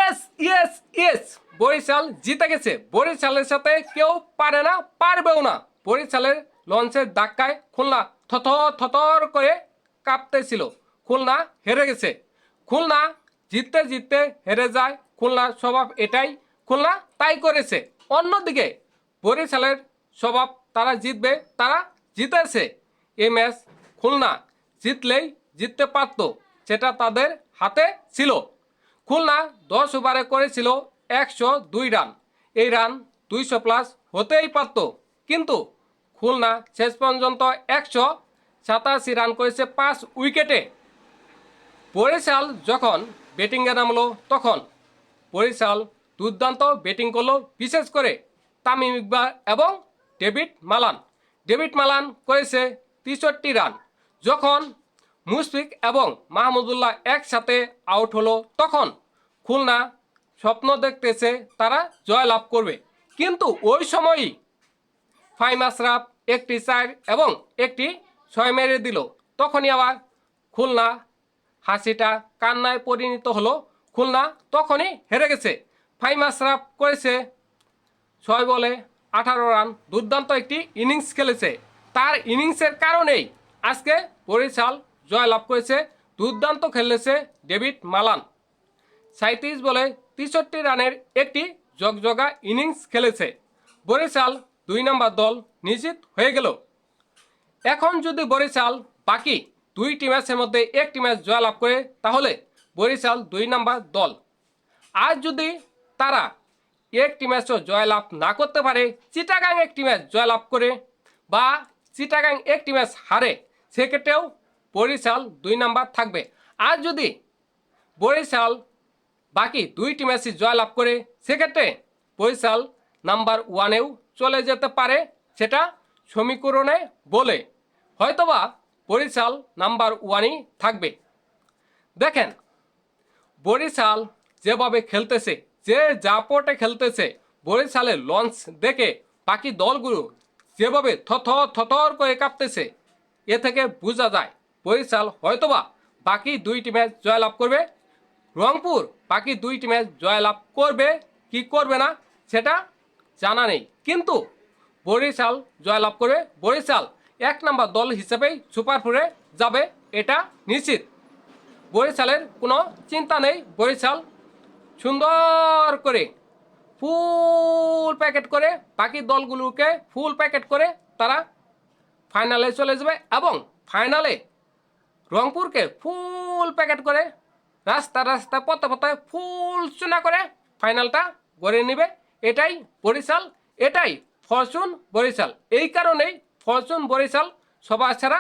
Yes yes yes, Barishal জিতে গেছে। বরিশালের সাথে কেউ পারে না, পারবেও না। বরিশালের লঞ্চের ধাক্কায় খুলনা থথর থথর করে কাঁপতেছিল। খুলনা হেরে গেছে। খুলনা জিততে জিততে হেরে যায়। খুলনার স্বভাব এটাই, খুলনা তাই করেছে। অন্যদিকে বরিশালের স্বভাব তারা জিতবে, তারা জিতেছে। এই ম্যাচ খুলনা জিতলেই জিততে পারত, সেটা তাদের হাতে ছিল। খুলনা 10 ওভারে করেছিল 102 রান। এই রান 200+ হতেই পারত, কিন্তু খুলনা শেষ পর্যন্ত 187 রান করেছে 5 উইকেটে। বরিশাল যখন ব্যাটিংয়ে নামলো তখন বরিশাল দুর্দান্ত ব্যাটিং করলো, বিশেষ করে তামিম ইকবাল এবং ডেভিড মালান। ডেভিড মালান করেছে 63 রান। যখন মুশফিক এবং মাহমুদুল্লাহ একসাথে আউট হলো তখন খুলনা স্বপ্ন দেখতেছে তারা জয়লাভ করবে, কিন্তু ওই সময়ই ফাহিম আশরাফ একটি 4 এবং একটি 6 মেরে দিল। তখনই আবার খুলনা হাসিটা কান্নায় পরিণত হলো। খুলনা তখনই হেরে গেছে। ফাহিম আশরাফ করেছে 6 বলে 18 রান, দুর্দান্ত একটি ইনিংস খেলেছে। তার ইনিংসের কারণেই আজকে বরিশাল জয়লাভ করেছে। দুর্দান্ত খেলেছে ডেভিড মালান। 37 বলে 63 রানের একটি জগজগা ইনিংস খেলেছে। বরিশাল 2 নম্বর দল নিশ্চিত হয়ে গেল। এখন যদি বরিশাল বাকি 2টি ম্যাচের মধ্যে একটি ম্যাচ জয়লাভ করে তাহলে বরিশাল 2 নম্বর দল। আর যদি তারা একটি ম্যাচও জয়লাভ না করতে পারে, চিটাগাং একটি ম্যাচ জয়লাভ করে বা চিটাগাং একটি ম্যাচ হারে, সেক্ষেত্রেও বরিশাল 2 নম্বর থাকবে। আর যদি বরিশাল বাকি 2টি ম্যাচই জয়লাভ করে সেক্ষেত্রে বরিশাল নাম্বার 1-এও চলে যেতে পারে। সেটা সমীকরণে বলে হয়তোবা বরিশাল নাম্বার 1-ই থাকবে। দেখেন বরিশাল যেভাবে খেলতেছে, যে জাপটে খেলতেছে, বরিশালের লঞ্চ দেখে বাকি দলগুলো যেভাবে থথর থথর করে কাঁপতেছে, এ থেকে বোঝা যায় বরিশাল হয়তোবা বাকি 2টি ম্যাচ জয়লাভ করবে। রংপুর বাকি 2টি ম্যাচ জয়লাভ করবে কি করবে না সেটা জানা নেই, কিন্তু বরিশাল জয়লাভ করবে। বরিশাল 1 নম্বর দল হিসেবেই সুপার 4-এ যাবে, এটা নিশ্চিত। বরিশালের কোনো চিন্তা নেই। বরিশাল সুন্দর করে ফুল প্যাকেট করে বাকি দলগুলোকে ফুল প্যাকেট করে তারা ফাইনালে চলে যাবে এবং ফাইনালে রংপুরকে ফুল প্যাকেট করে রাস্তা রাস্তা পথে পথে ফুল চুনা করে ফাইনালটা গড়ে নেবে। এটাই বরিশাল, এটাই ফরচুন বরিশাল। এই কারণেই ফরচুন বরিশাল সবার সেরা।